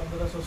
1500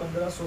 1500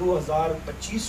2025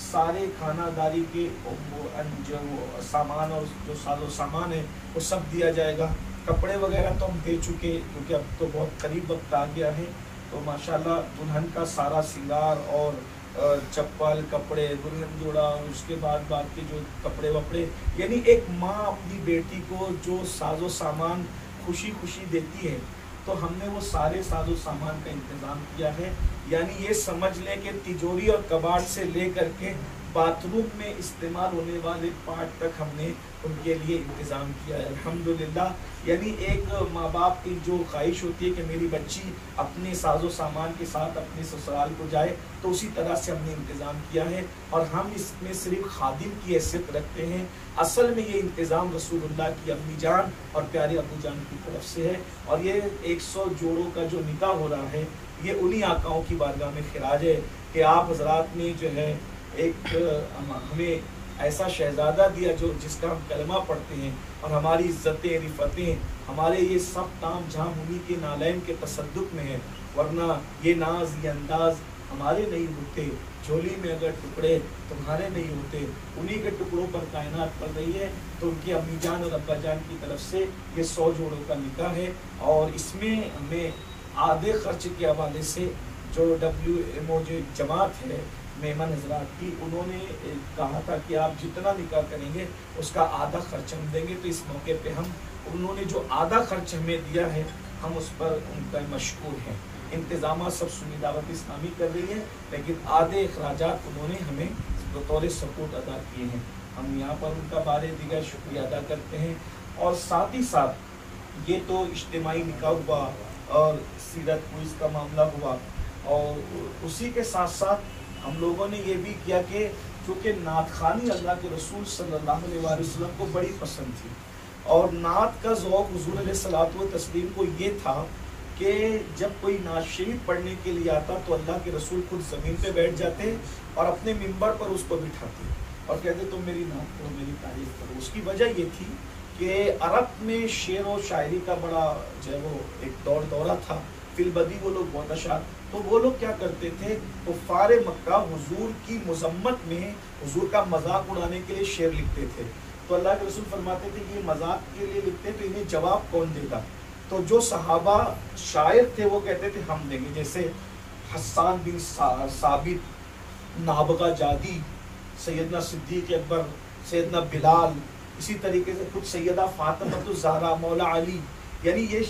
سارے کھانا داری کے جو سامان اور جو ساز و سامان ہے وہ سب دیا جائے گا. کپڑے وغیرہ تو ہم دے چکے کیونکہ اب تو بہت قریب وقت آ گیا ہے. تو ماشاءاللہ دلہن کا سارا سنگار اور چپل کپڑے دلہن جوڑا اور اس کے بعد کے جو کپڑے وپڑے، یعنی ایک ماں اپنی بیٹی کو جو ساز و سامان خوشی خوشی دیتی ہے تو ہم نے وہ سارے ساز و سامان کا انتظام کیا ہے. یعنی یہ سمجھ لیں کہ تجوری اور کباڑ سے لے کر کے باتھ روم میں استعمال ہونے والے پارٹ تک ہم نے ان کے لیے انتظام کیا ہے الحمدللہ. یعنی ایک ماں باپ کی جو خواہش ہوتی ہے کہ میری بچی اپنے ساز و سامان کے ساتھ اپنے سسرال کو جائے، تو اسی طرح سے ہم نے انتظام کیا ہے. اور ہم اس میں صرف خادم کی حیثیت رکھتے ہیں. اصل میں یہ انتظام رسول اللہ کی امی جان اور پیارے ابو جان کی طرف سے ہے. اور یہ 100 جوڑوں کا جو نکاح ہو رہا ہے یہ انہی آقاؤں کی بارگاہ میں خراج ہے کہ آپ حضرات نے جو ہے ایک ہمیں ایسا شہزادہ دیا جو جس کا ہم کلمہ پڑھتے ہیں، اور ہماری عزتیں رفتیں ہمارے یہ سب تام جھام انہی کے نالین کے تصدق میں ہے. ورنہ یہ ناز یہ انداز ہمارے نہیں ہوتے، جھولی میں اگر ٹکڑے تمہارے نہیں ہوتے. انہی کے ٹکڑوں پر کائنات پڑ رہی ہے. تو ان کی امی جان اور ابا جان کی طرف سے یہ 100 جوڑوں کا نکاح ہے. اور اس میں ہمیں آدھے خرچ کے حوالے سے جو WMO جو جماعت ہے مہمان حضرات کی، انہوں نے کہا تھا کہ آپ جتنا نکاح کریں گے اس کا آدھا خرچ ہم دیں گے. تو اس موقع پہ انہوں نے جو آدھا خرچ ہمیں دیا ہے ہم اس پر ان کا مشکور ہیں. انتظامات سب سنی دعوت اسلامی کر رہی ہے، لیکن آدھے اخراجات انہوں نے ہمیں بطور سپورٹ ادا کیے ہیں. ہم یہاں پر ان کا بار دیگر شکریہ ادا کرتے ہیں. اور ساتھ ہی ساتھ یہ تو اجتماعی نکاح ہوا اور سیرت کوئز کا معاملہ ہوا، اور اسی کے ساتھ ساتھ ہم لوگوں نے یہ بھی کیا کہ چونکہ نعت خوانی اللہ کے رسول صلی اللہ علیہ وسلم کو بڑی پسند تھی، اور نعت کا ذوق حضور علیہ الصلوۃ والتسلیم کو یہ تھا کہ جب کوئی نعت شریف پڑھنے کے لیے آتا تو اللہ کے رسول خود زمین پہ بیٹھ جاتے اور اپنے منبر پر اس کو بٹھاتے اور کہتے تم میری نعت پڑھو، میری تعریف کرو. اس کی وجہ یہ تھی کہ عرب میں شعر و شاعری کا بڑا جو ہے وہ ایک دورہ تھا. فی البدی وہ لوگ بہت اشعار، تو وہ لوگ کیا کرتے تھے، کفار مکہ حضور کی مذمت میں حضور کا مذاق اڑانے کے لیے شعر لکھتے تھے. تو اللہ کے رسول فرماتے تھے کہ یہ مذاق کے لیے لکھتے تو انہیں جواب کون دے گا؟ تو جو صحابہ شاعر تھے وہ کہتے تھے ہم دیں گے. جیسے حسان بن ثابت، نابغہ جادی، سیدنا صدیق اکبر، سیدنا بلال، اسی طریقے سے خود سیدہ فاطمہ الزہرا، مولا علی، یعنی یہ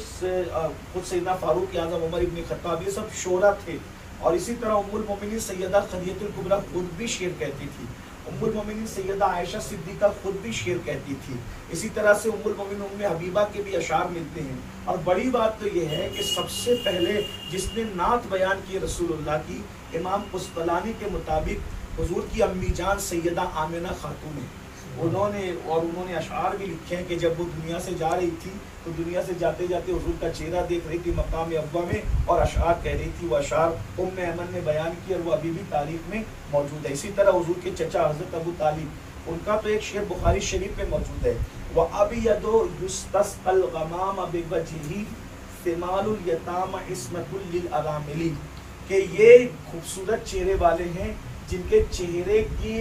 خود سیدنا فاروق اعظم، عمر ابن خطاب، یہ سب شعراء تھے. اور اسی طرح ام المومنین سیدہ خدیجہ الکبریٰ خود بھی شعر کہتی تھی. ام المومنین سیدہ عائشہ صدیقہ خود بھی شعر کہتی تھی. اسی طرح سے ام المومنین ام حبیبہ کے بھی اشعار ملتے ہیں. اور بڑی بات تو یہ ہے کہ سب سے پہلے جس نے نعت بیان کی رسول اللہ کی، امام قسطلانی کے مطابق حضور کی امی جان سیدہ آمنہ خاتون ہیں. انہوں نے اشعار بھی لکھے ہیں کہ جب وہ دنیا سے جا رہی تھی تو دنیا سے جاتے جاتے حضور کا چہرہ دیکھ رہی تھی مقام ابوا میں اور اشعار کہہ رہی تھی. وہ اشعار ام ایمن نے بیان کی اور وہ ابھی بھی تاریخ میں موجود ہے. اسی طرح حضور کے چچا حضرت ابو طالب، ان کا تو ایک شعر بخاری شریف میں موجود ہے، وَأَبْيَضُ يُسْتَسْقَى الْغَمَامَ بِوَجْهِهِ ثِمَالُ الْيَتَامَ عِصْمَةٌ لِلْأَرَامِلِ، کہ یہ خوبصورت چہرے والے ہیں جن کے چہرے کی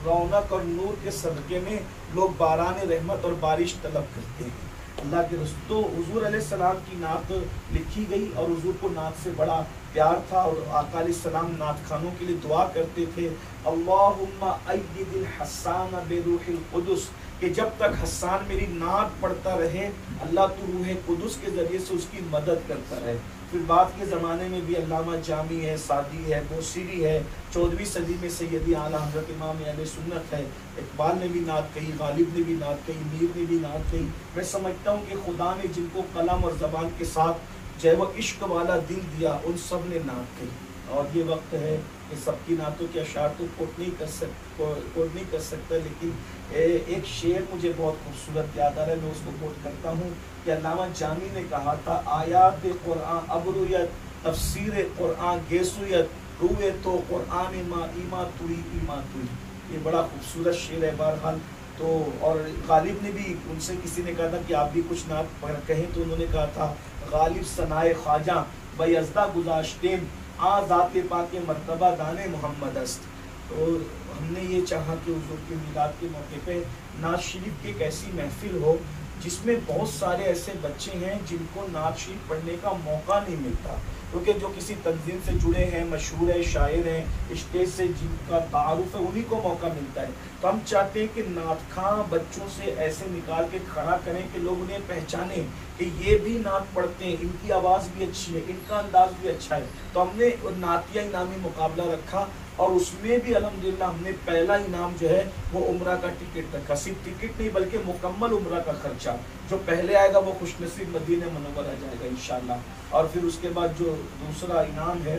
رونق اور نور کے صدقے میں لوگ باران رحمت اور بارش طلب کرتے ہیں. اللہ کے رسول تو حضور علیہ السلام کی نعت لکھی گئی اور حضور کو نعت سے بڑا پیار تھا، اور آقا علیہ السلام نعت خانوں کے لیے دعا کرتے تھے، اللہم اید الحسان بروح القدس، کہ جب تک حسان میری نعت پڑھتا رہے اللہ تو روح قدس کے ذریعے سے اس کی مدد کرتا رہے. پھر بعد کے زمانے میں بھی علامہ جامی ہے، سعدی ہے، بوصیری ہے، 14ویں صدی میں سیدی اعلیٰ حضرت امام اہل سنت ہے، اقبال نے بھی نعت کہی، غالب نے بھی نعت کہی، میر نے بھی نعت کہی. میں سمجھتا ہوں کہ خدا نے جن کو قلم اور زبان کے ساتھ جو ہے وہ عشق والا دل دیا ان سب نے نعت کہی. اور یہ وقت ہے کہ سب کی نعتوں کے اشعار تو کوٹ نہیں کر سکتا، لیکن ایک شعر مجھے بہت خوبصورت یاد آ رہا ہے، میں اس کو کوٹ کرتا ہوں کہ علامہ جامی نے کہا تھا، آیات قرآن ابرویت، تفسیر قرآن گیسویت، روئے تو قرآن ما ایما توی ایما توی. یہ بڑا خوبصورت شعر ہے. بہرحال تو اور غالب نے بھی، ان سے کسی نے کہا تھا کہ آپ بھی کچھ نعت کہیں، تو انہوں نے کہا تھا، غالب ثنائے خواجہ بیزدہ گذاشتیم آ ذات پاک مرتبہ دان محمد است. تو ہم نے یہ چاہا کہ حضور کے میلاد کے موقع پہ نعت شریف کی ایک ایسی محفل ہو جس میں بہت سارے ایسے بچے ہیں جن کو نعت شریف پڑھنے کا موقع نہیں ملتا، کیونکہ جو کسی تنظیم سے جڑے ہیں، مشہور ہیں، شاعر ہیں، اسٹیج سے جن کا تعارف ہے، انہی کو موقع ملتا ہے۔ تو ہم چاہتے ہیں کہ نعت خواں بچوں سے ایسے نکال کے کھڑا کریں کہ لوگ انہیں پہچانیں کہ یہ بھی نعت پڑھتے ہیں، ان کی آواز بھی اچھی ہے، ان کا انداز بھی اچھا ہے۔ تو ہم نے نعتیہ انعامی مقابلہ رکھا، اور اس میں بھی الحمدللہ ہم نے پہلا انعام جو ہے وہ عمرہ کا ٹکٹ رکھا، صرف ٹکٹ نہیں بلکہ مکمل عمرہ کا خرچہ، جو پہلے آئے گا وہ خوش نصیب مدینہ منورہ جائے گا انشاءاللہ۔ اور پھر اس کے بعد جو دوسرا انعام ہے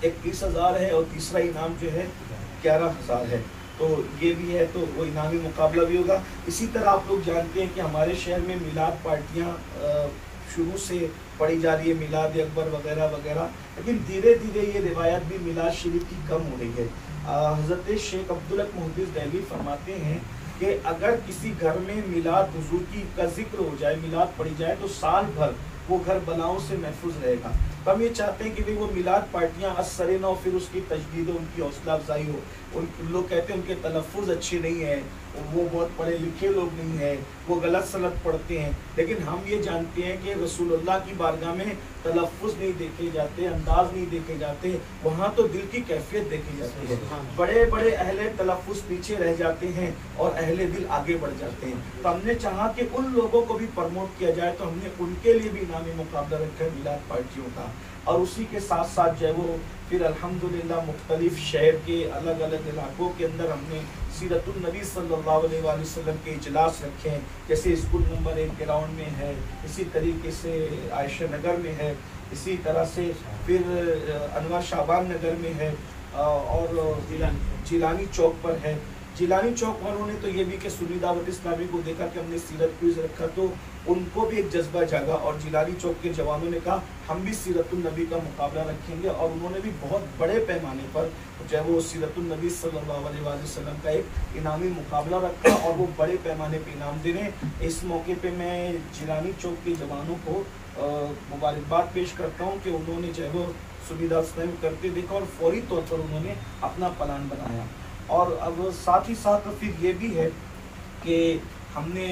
21,000 ہے، اور تیسرا انعام جو ہے 11,000 ہے، تو یہ بھی ہے، تو وہ انعامی مقابلہ بھی ہوگا۔ اسی طرح آپ لوگ جانتے ہیں کہ ہمارے شہر میں میلاد پارٹیاں شروع سے پڑھی جا رہی ہے، میلاد اکبر وغیرہ وغیرہ، لیکن دھیرے دھیرے یہ روایت بھی میلاد شریف کی کم ہو رہی ہے۔ حضرت شیخ عبدالحق محدث دہلوی فرماتے ہیں کہ اگر کسی گھر میں میلاد حضور کی کا ذکر ہو جائے، میلاد پڑھی جائے، تو سال بھر وہ گھر بلاؤں سے محفوظ رہے گا۔ تو ہم یہ چاہتے ہیں کہ وہ میلاد پارٹیاں اثر نہ ہو، پھر اس کی تجدید ہو، ان کی حوصلہ افزائی ہو۔ لوگ کہتے ہیں ان کے تلفظ اچھے نہیں ہیں، وہ بہت پڑھے لکھے لوگ نہیں ہیں، وہ غلط سلط پڑھتے ہیں، لیکن ہم یہ جانتے ہیں کہ رسول اللہ کی بارگاہ میں تلفظ نہیں دیکھے جاتے، انداز نہیں دیکھے جاتے، وہاں تو دل کی کیفیت دیکھی جاتی ہے۔ بڑے بڑے اہل تلفظ پیچھے رہ جاتے ہیں اور اہل دل آگے بڑھ جاتے ہیں۔ تو ہم نے چاہا کہ ان لوگوں کو بھی پروموٹ کیا جائے، تو ہم نے ان کے لیے بھی انعامی مقابلہ رکھا ہے میلاد پارٹیوں کا، اور اسی کے ساتھ ساتھ جو ہے وہ پھر الحمدللہ مختلف شہر کے الگ الگ علاقوں کے اندر ہم نے سیرت النبی صلی اللہ علیہ وآلہ وسلم کے اجلاس رکھے ہیں، جیسے اسکول نمبر 1 گراؤنڈ میں ہے، اسی طریقے سے عائشہ نگر میں ہے، اسی طرح سے پھر انور شعبان نگر میں ہے، اور جیلانی چوک پر ہے۔ جیلانی چوک والوں نے تو یہ بھی کہ سنی دعوت اسلامی کو دیکھا کہ ہم نے سیرت کوئز رکھا تو ان کو بھی ایک جذبہ جاگا، اور جیلانی چوک کے جوانوں نے کہا ہم بھی سیرت النبی کا مقابلہ رکھیں گے، اور انہوں نے بھی بہت بڑے پیمانے پر جو ہے وہ سیرت النبی صلی اللہ علیہ وآلہ وسلم کا ایک انعامی مقابلہ رکھا، اور وہ بڑے پیمانے پہ انعام دے رہے ہیں۔ اس موقع پہ میں جیلانی چوک کے جوانوں کو مبارکباد پیش کرتا ہوں کہ انہوں نے جو ہے وہ سنی دعوت اسلامی کرتے دیکھا، اور فوری طور پر انہوں نے اپنا پلان بنایا۔ اور اب ساتھ ہی ساتھ پھر یہ بھی ہے کہ ہم نے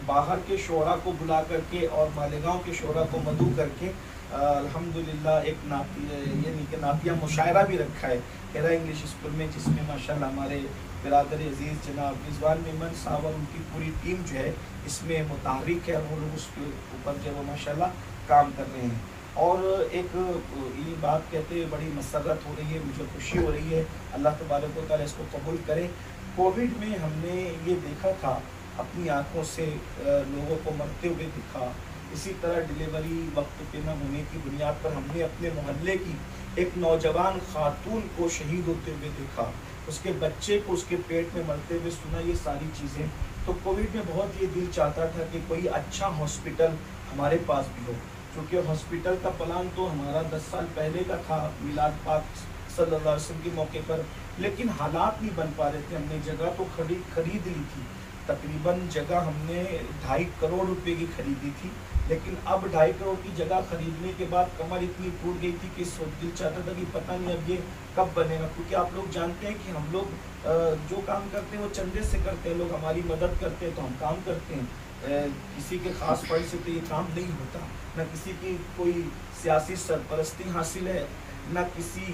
باہر کے شعراء کو بلا کر کے اور مالیگاؤں کے شعراء کو مدعو کر کے الحمدللہ ایک یعنی کہ نعتیہ مشاعرہ بھی رکھا ہے ہیرا انگلش اسکول میں، جس میں ماشاءاللہ ہمارے برادر عزیز جناب رضوان میمن صاحب اور ان کی پوری ٹیم جو ہے اس میں متحرک ہے، اور وہ لوگ اس کے اوپر جو ہے وہ ماشاءاللہ کام کر رہے ہیں۔ اور ایک یہ بات کہتے ہوئے بڑی مسرت ہو رہی ہے، مجھے خوشی ہو رہی ہے، اللہ تبارک و تعالیٰ اس کو قبول کرے۔ کووڈ میں ہم نے یہ دیکھا تھا، اپنی آنکھوں سے لوگوں کو مرتے ہوئے دیکھا، اسی طرح ڈیلیوری وقت پہ نہ ہونے کی بنیاد پر ہم نے اپنے محلے کی ایک نوجوان خاتون کو شہید ہوتے ہوئے دیکھا، اس کے بچے کو اس کے پیٹ میں مرتے ہوئے سنا، یہ ساری چیزیں۔ تو کووڈ میں بہت یہ دل چاہتا تھا کہ کوئی اچھا ہاسپٹل ہمارے پاس بھی ہو، کیونکہ ہاسپٹل کا پلان تو ہمارا 10 سال پہلے کا تھا میلاد پاک صلی اللہ علیہ وسلم کے موقع پر، لیکن حالات نہیں بن پا رہے تھے۔ ہم نے جگہ تو خرید لی تھی، تقریباً جگہ ہم نے 2.5 کروڑ روپے کی خریدی تھی، لیکن اب 2.5 کروڑ کی جگہ خریدنے کے بعد کمر اتنی ٹوٹ گئی تھی کہ دل چاہتا تھا کہ پتہ نہیں اب یہ کب بنے گا، کیونکہ آپ لوگ جانتے ہیں کہ ہم لوگ جو کام کرتے ہیں وہ چندے سے کرتے ہیں، لوگ ہماری مدد کرتے ہیں تو ہم کام کرتے ہیں، کسی کے خاص فنڈ سے تو یہ کام نہیں ہوتا، نہ کسی کی کوئی سیاسی سرپرستی حاصل ہے، نہ کسی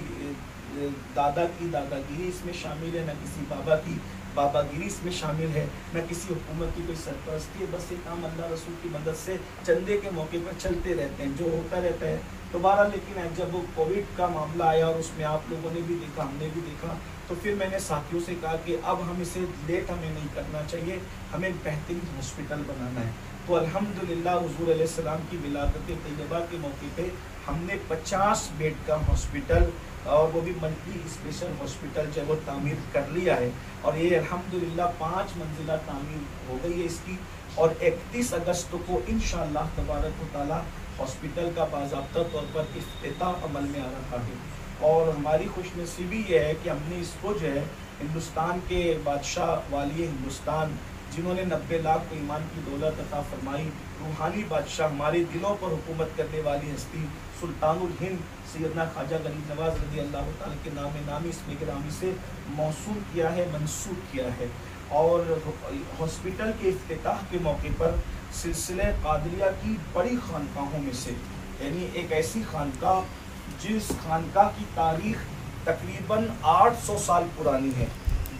دادا کی دادا گیری اس میں شامل ہے، نہ کسی بابا کی بابا گیری اس میں شامل ہے، نہ کسی حکومت کی کوئی سرپرستی ہے، بس یہ کام اللہ رسول کی مدد سے چندے کے موقع پر چلتے رہتے ہیں، جو ہوتا رہتا ہے دوبارہ۔ لیکن جب وہ کووڈ کا معاملہ آیا اور اس میں آپ لوگوں نے بھی دیکھا، ہم نے بھی دیکھا، تو پھر میں نے ساتھیوں سے کہا کہ اب ہم اسے لیٹ ہمیں نہیں کرنا چاہیے، ہمیں بہترین ہاسپٹل بنانا ہے۔ تو الحمدللہ حضور علیہ السلام کی ولادت طیبہ کے موقع پہ ہم نے 50 بیڈ کا ہاسپٹل اور وہ بھی ملٹی اسپیشل ہاسپٹل جو ہے وہ تعمیر کر لیا ہے، اور یہ الحمدللہ 5 منزلہ تعمیر ہو گئی ہے اس کی، اور 31 اگست کو انشاءاللہ تبارک و تعالیٰ ہاسپٹل کا باضابطہ طور پر افتتاح عمل میں آ رہا ہے۔ اور ہماری خوش نصیبی یہ ہے کہ ہم نے اس کو جو ہے ہندوستان کے بادشاہ والی ہندوستان، جنہوں نے 90 لاکھ کو ایمان کی دولت عطا فرمائی، روحانی بادشاہ، ہمارے دلوں پر حکومت کرنے والی ہستی سلطان الہند سیدنا خواجہ غریب نواز رضی اللہ تعالیٰ کے نام نامی اسم گرامی سے موصول کیا ہے، منسوب کیا ہے۔ اور ہاسپٹل کے افتتاح کے موقع پر سلسلہ قادریہ کی بڑی خانقاہوں میں سے، یعنی ایک ایسی خانقاہ جس خانقاہ کی تاریخ تقریباً 800 سال پرانی ہے،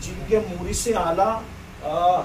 جن کے مورث اعلیٰ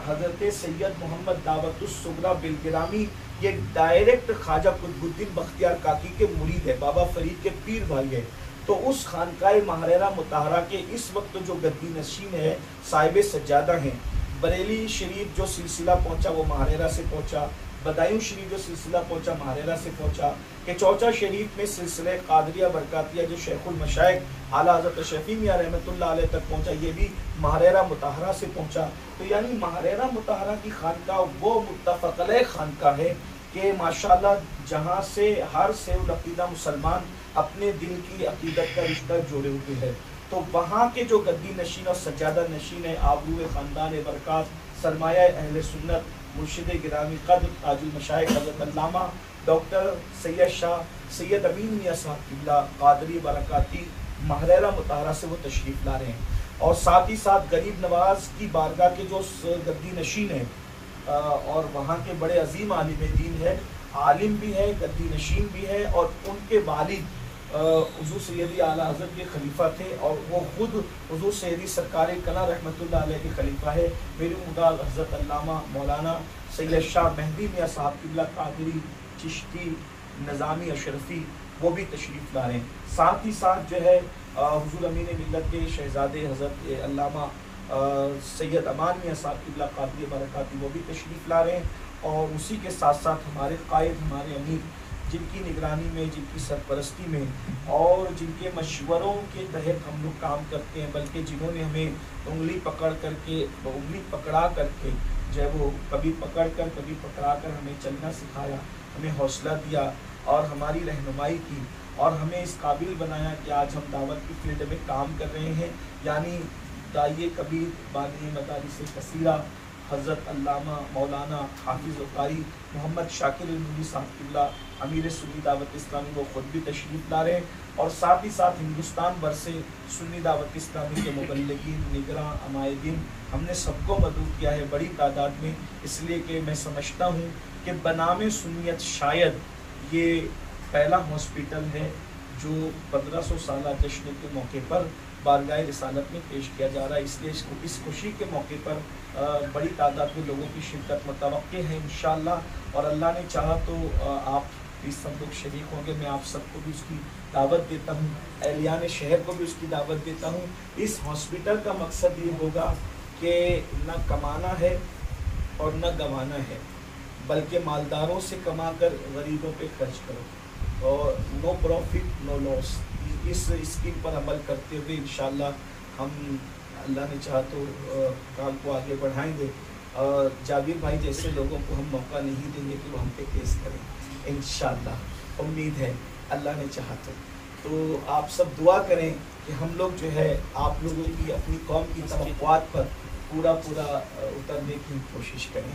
حضرت سید محمد دعوت الصغریٰ بالگرامی، یہ ڈائریکٹ خواجہ قطب الدین بختیار کاکی کے مرید ہے، بابا فرید کے پیر بھائی ہے۔ تو اس خانقاہ ماہرہ مطہرہ کے اس وقت جو گدی نشین ہے صاحب سجادہ ہیں۔ بریلی شریف جو سلسلہ پہنچا وہ ماہرہ سے پہنچا، بدایوں شریف جو سلسلہ پہنچا ماہرہ سے پہنچا، کہ چوچا شریف میں سلسلہ قادریہ برکاتیہ جو شیخ المشائخ اعلیٰ حضرت شفیع میاں رحمۃ اللہ علیہ تک پہنچا، یہ بھی ماہرہ مطہرہ سے پہنچا۔ تو یعنی ماہرہ مطہرہ کی خانقاہ وہ متفق علیہ خانقاہ ہے کہ ماشاءاللہ جہاں سے ہر سیو العقیدہ مسلمان اپنے دل کی عقیدت کا رشتہ جوڑے ہوئے ہے۔ تو وہاں کے جو گدی نشین اور سجادہ نشین ہے، آبرو خاندان برکات، سرمایہ اہل سنت، مرشد گرامی قدر تاج المشائخ حضرت علامہ ڈاکٹر سید شاہ سید امین میاں صاحب قبلہ قادری برکاتی ماہرہ مطہرہ سے وہ تشریف لا رہے ہیں۔ اور ساتھ ہی ساتھ غریب نواز کی بارگاہ کے جو گدی نشین ہیں اور وہاں کے بڑے عظیم عالم دین ہے، عالم بھی ہے، گدی نشین بھی ہے، اور ان کے والد حضور سیدی اعلیٰ حضرت کے خلیفہ تھے، اور وہ خود حضور سیدی سرکار کنا رحمۃ اللہ علیہ کے خلیفہ ہے۔ میرے مدال حضرت علامہ مولانا سید شاہ مہدی میاں صاحب قبلہ قادری چشتی نظامی اشرفی وہ بھی تشریف لا رہے ہیں۔ ساتھ ہی ساتھ جو ہے حضور امین ملت کے شہزادے حضرت علامہ سید امان میاں صاحب قبلہ قادری برکاتی وہ بھی تشریف لا رہے ہیں۔ اور اسی کے ساتھ ساتھ ہمارے قائد، ہمارے امیر، جن کی نگرانی میں، جن کی سرپرستی میں اور جن کے مشوروں کے تحت ہم لوگ کام کرتے ہیں، بلکہ جنہوں نے ہمیں انگلی پکڑا کر کے جو ہے وہ کبھی پکڑ کر کبھی پکڑا کر ہمیں چلنا سکھایا، ہمیں حوصلہ دیا اور ہماری رہنمائی کی، اور ہمیں اس قابل بنایا کہ آج ہم دعوت کی فیلڈ میں کام کر رہے ہیں۔ یعنی داعیہ کبیر بانی مدارس کثیرہ حضرت علامہ مولانا حافظ قاری محمد شاکر النوری صاحب قبلہ امیر سنی دعوت اسلامی وہ خود بھی تشریف لا رہے ہیں، اور ساتھ ہی ساتھ ہندوستان بھر سے سنی دعوت اسلامی کے مبلغین، نگراں، عمائدین، ہم نے سب کو مدعو کیا ہے بڑی تعداد میں، اس لیے کہ میں سمجھتا ہوں کہ بنام سنیت شاید یہ پہلا ہاسپٹل ہے جو 1500 سالہ جشن کے موقع پر بارگاہ رسالت میں پیش کیا جا رہا ہے۔ اس لیے اس خوشی کے موقع پر بڑی تعداد میں لوگوں کی شرکت متوقع ہے انشاءاللہ، اور اللہ نے چاہا تو آپ بھی سب لوگ شریک ہوں گے۔ میں آپ سب کو بھی اس کی دعوت دیتا ہوں، اہلیان شہر کو بھی اس کی دعوت دیتا ہوں۔ اس ہاسپٹل کا مقصد یہ ہوگا کہ نہ کمانا ہے اور نہ گنوانا ہے، بلکہ مالداروں سے کما کر غریبوں پہ خرچ کرو، اور نو پروفٹ نو لاس، اس اسکیم پر عمل کرتے ہوئے انشاءاللہ ہم اللہ نے چاہا تو کام کو آگے بڑھائیں گے، اور جاوید بھائی جیسے لوگوں کو ہم موقع نہیں دیں گے کہ وہ ہم پہ کیس کریں انشاءاللہ، امید ہے اللہ نے چاہا تو آپ سب دعا کریں کہ ہم لوگ جو ہے آپ لوگوں کی اپنی قوم کی توقعات پر پورا اترنے کی کوشش کریں۔